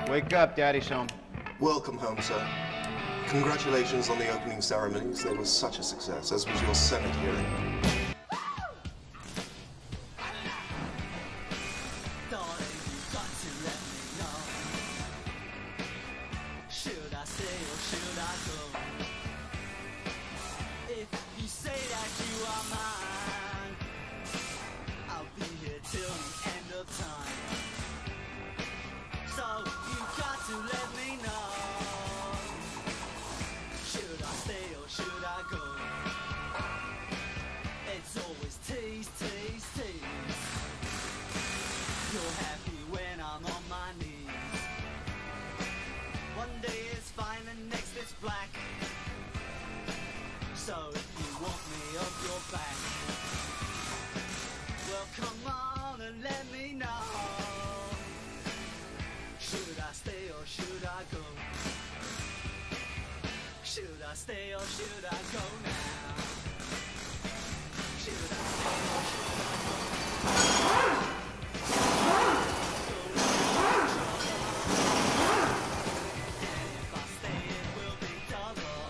Wake up, Daddy's home. Welcome home, sir. Congratulations on the opening ceremonies. They were such a success, as was your Senate hearing. Stay or should I go now? Should I stay or should I go? And if I stay it will be double.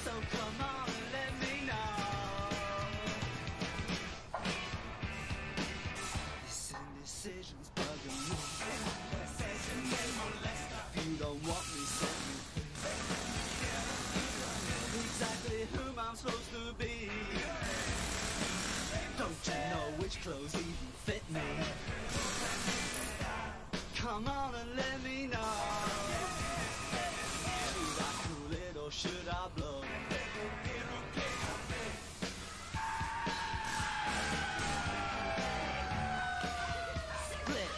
So come on and let me know. This indecision's bugging me. If you don't want me, set me exactly whom I'm supposed to be. Don't you know which clothes even fit me? Come on and let me know. Should I cool it or should I blow? Split.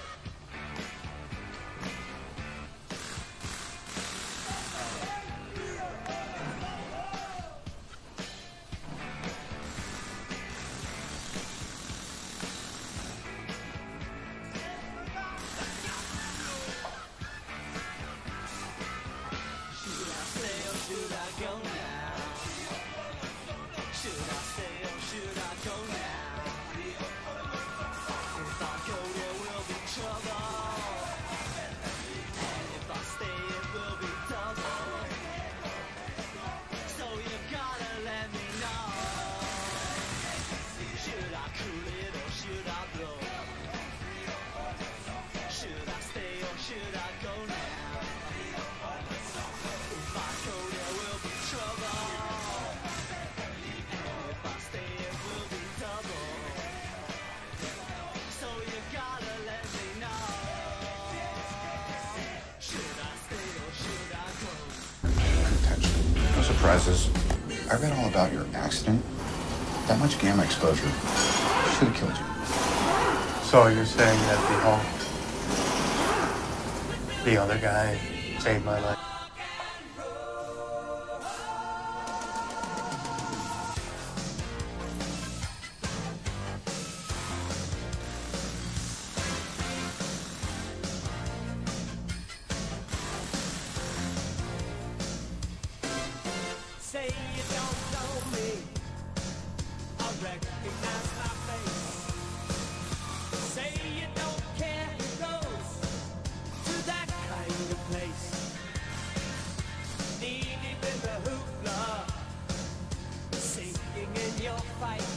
Surprises. I read all about your accident. That much gamma exposure should have killed you. So you're saying that the other guy saved my life? Say you don't know me, I recognize my face. Say you don't care who goes to that kind of place. Knee deep in the hoopla, sinking in your fight.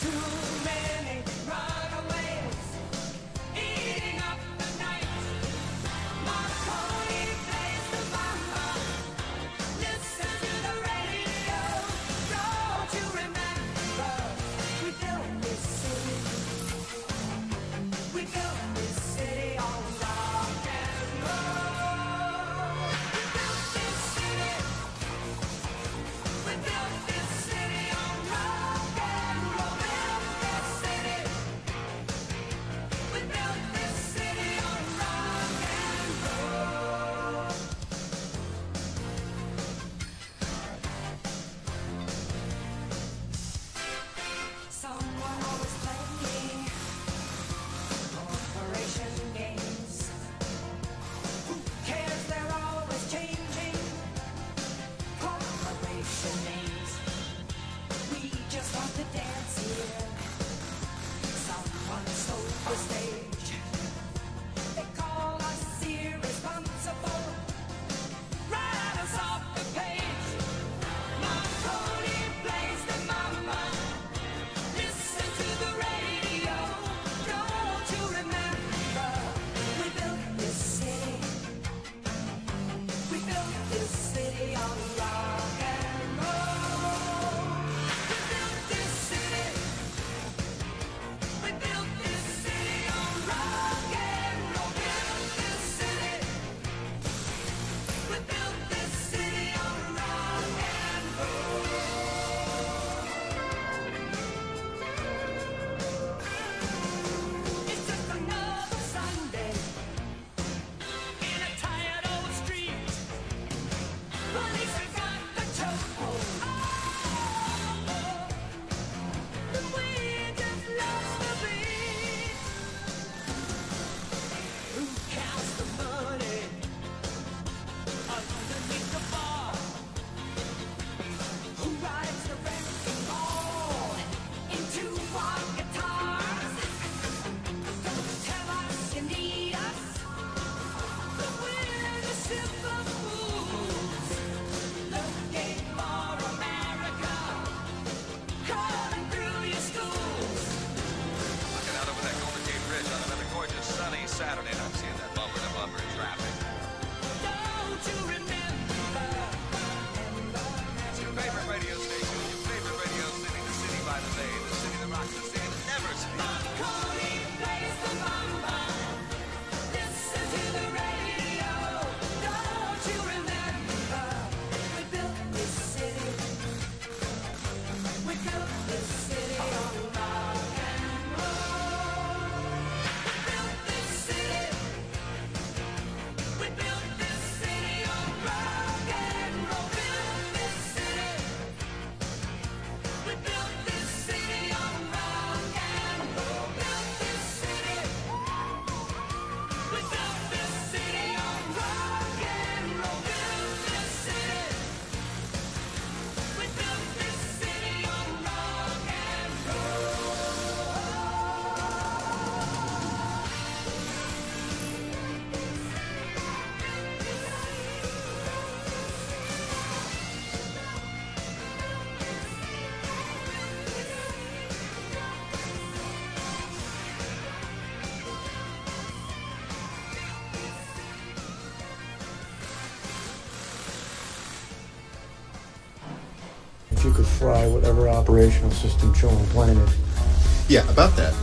Too many runaways, eating up the night. Marconi plays the mama. Listen to the radio. Don't you remember? We built this city. We built this city on rock and roll. We built this city. We built this city on rock and roll. Built this city. We built this city on rock and roll. Someone always playing corporation games. Who cares? They're always changing corporation names. We just want to dance here. Someone stole the stage. could fry whatever operational system Chilling planted. Yeah, about that.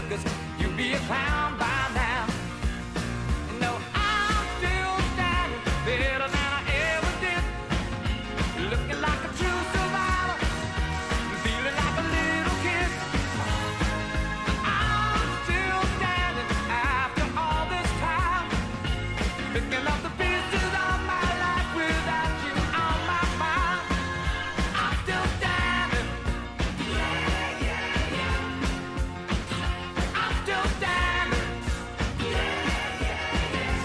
circus, you'd be a clown by now. No, I'm still standing better than I ever did. Looking like a true survivor, feeling like a little kid. I'm still standing after all this time, picking up the pieces of my life without you on my mind. I'm still standing. Yeah, yeah, yeah. I'm still standing. Yeah, yeah, yeah.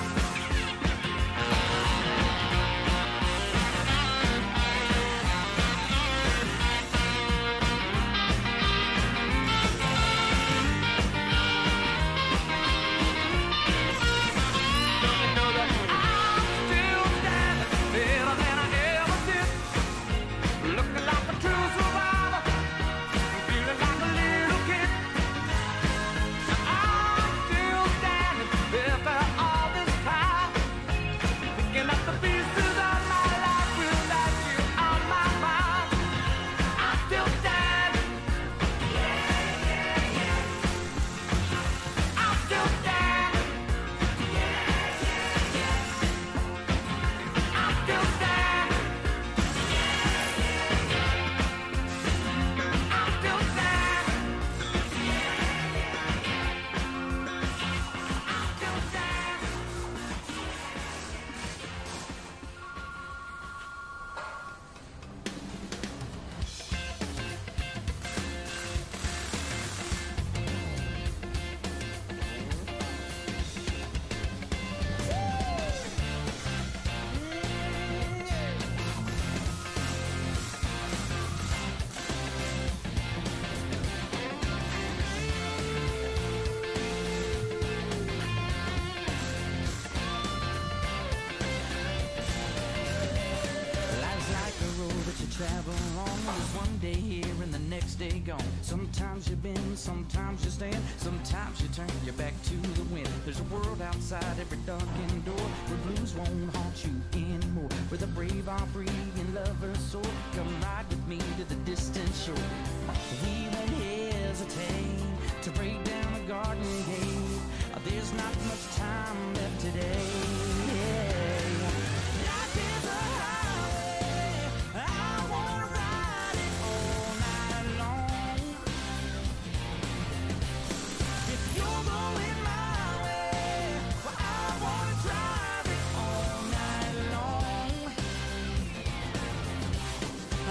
Don't you know that I'm still standing better than I ever did? Looking like a true survivor, feeling like a little kid. I'm still standing after all this time, picking up the pieces of my life without you on my mind. I'm still standing. Yeah, yeah, yeah. I'm still standing. Yeah, yeah, yeah. I'm still standing. I'm still standing. I'm still standing. Life's like a road that you travel on. There's one day here and the next day gone. Sometimes you bend, sometimes you stand, sometimes you turn your back to the wind. There's a world outside every darkened door where blues won't haunt you anymore. Where the brave are free and lovers soar. Come ride with me to the distant shore. We won't hesitate to break down a garden gate. There's not much time left today. Life is a highway. I wanna ride it all night long. If you're going my way, well, I wanna drive it all night long.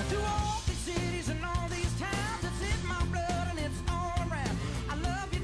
Through all these cities and all these towns, it's in my blood and it's all around. I love you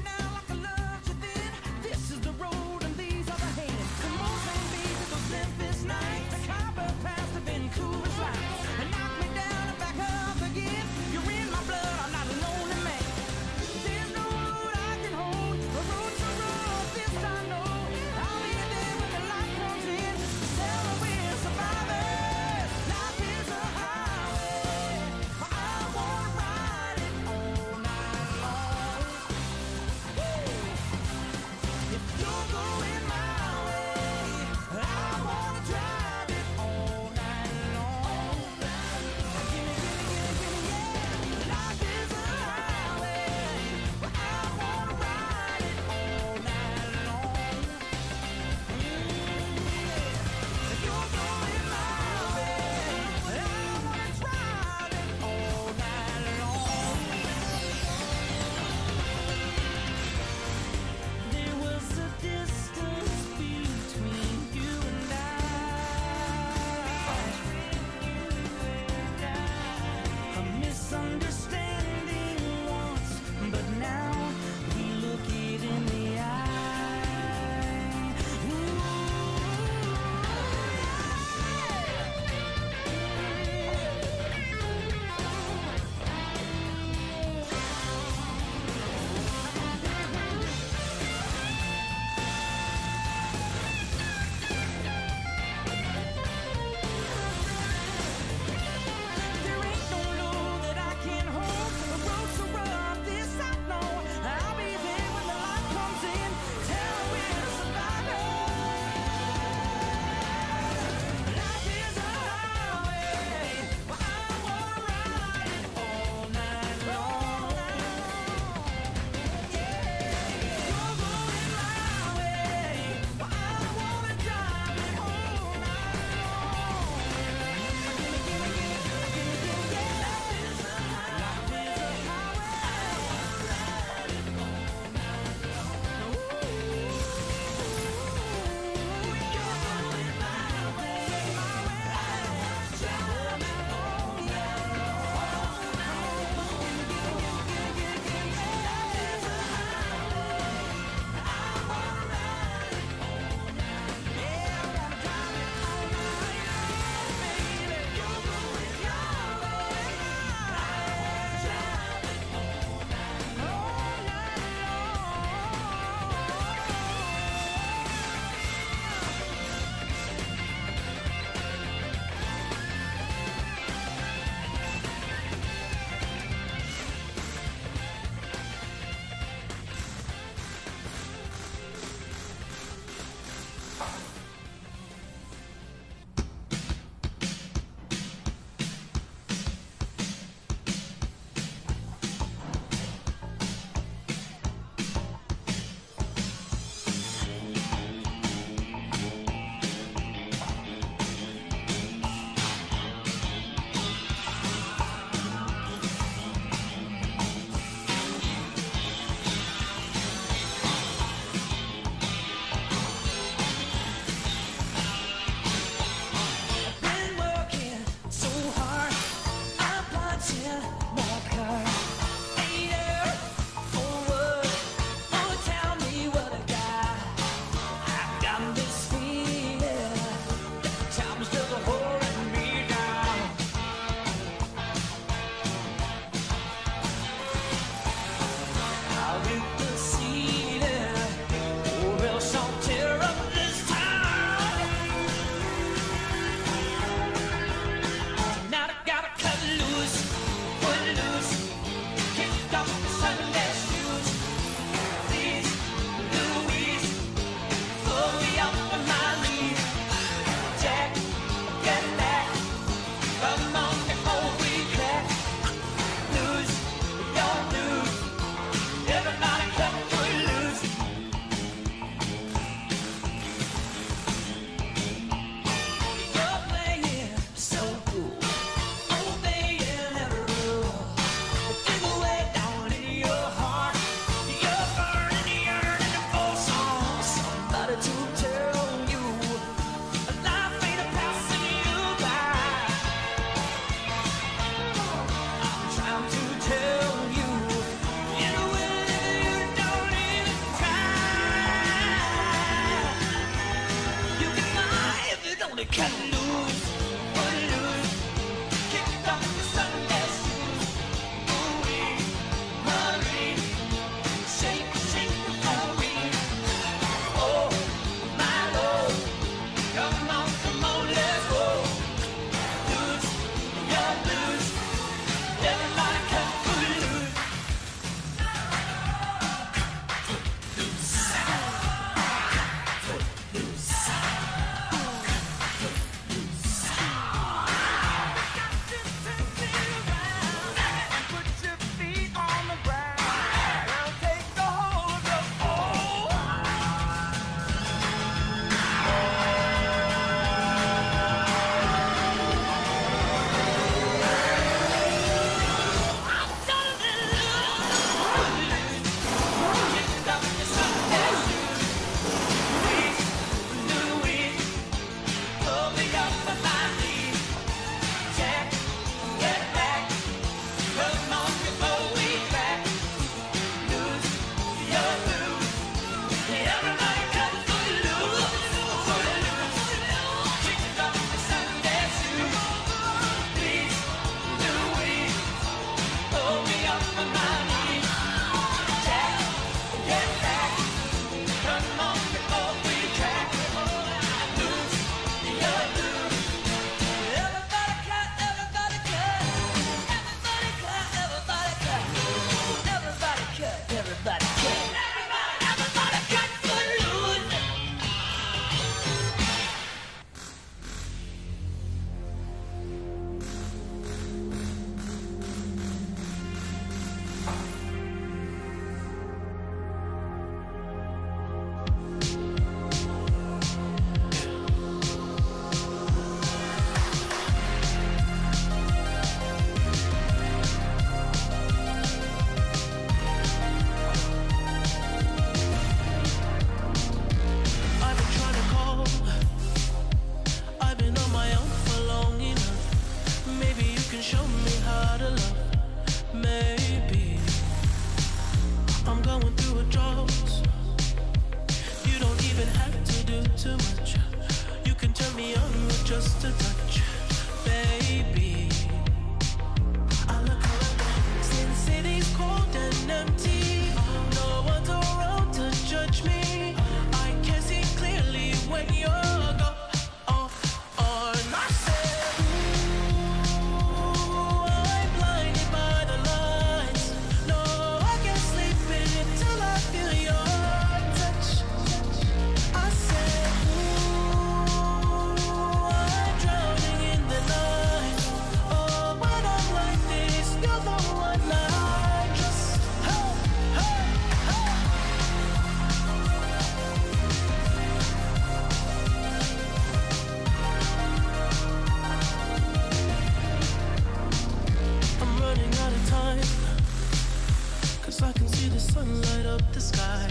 the sky.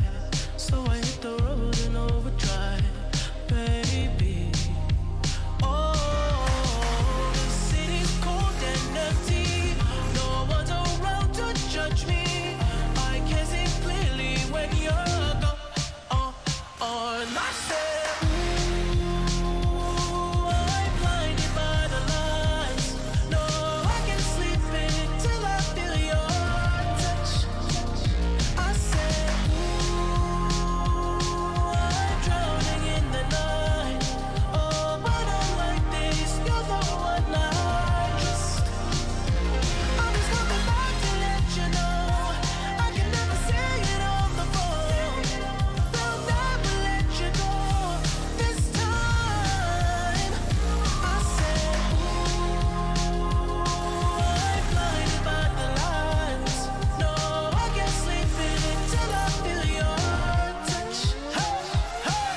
So I hit the road in overdrive, baby. Oh, the city's cold and empty. No one's around to judge me. I can see clearly when you're gone. And I said, ooh, I'm blinded by the lights. No, I can't sleep until I feel your touch. I said, ooh, I'm drowning in the night. Oh, but I'm like this, you're the one I trust. I'm just coming back to let you know I can never say it on the phone. They'll never let you go this time. I said, ooh, I'm blinded by the lights. No, I can't sleep until I feel your touch. Hey, hey,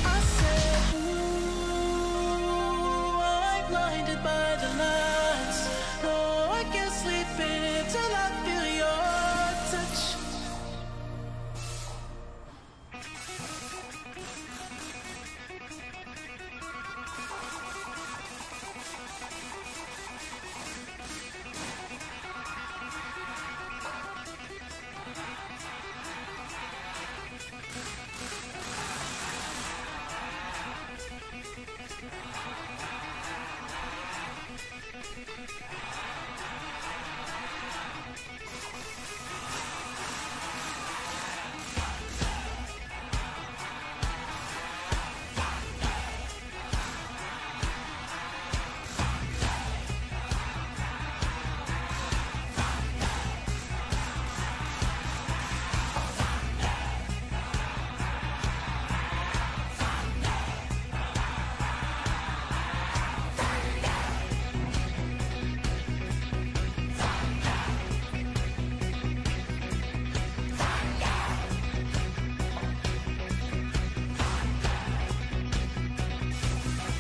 I said, ooh, I'm blinded by the lights. No, I can't sleep until I feel your touch.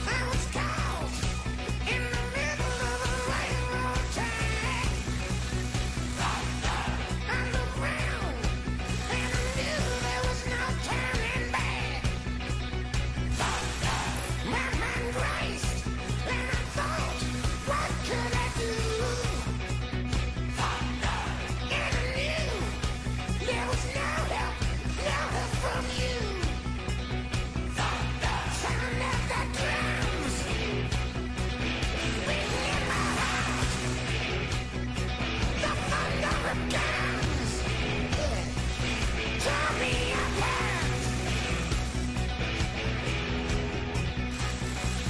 I was caught in the middle of a railroad track, underground, and I knew there was no turning back. My mind raced, and I thought, what could I do? And I knew there was no help from you. Sound of the drums, beating in my heart. The thunder of guns tore me apart.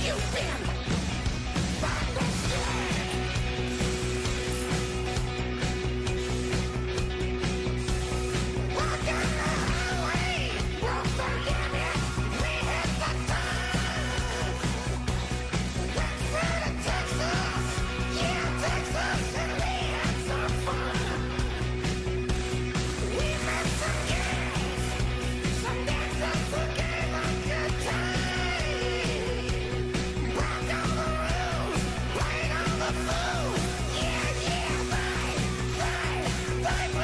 You've been thunderstruck. Walk down the highway, broke the limit. We hit the top. Went through to Texas, yeah, Texas, and we had some fun. We met some girls, some dancers who gave us good time. Broke all the rules, played all the fools. Yeah, yeah, right, right, right.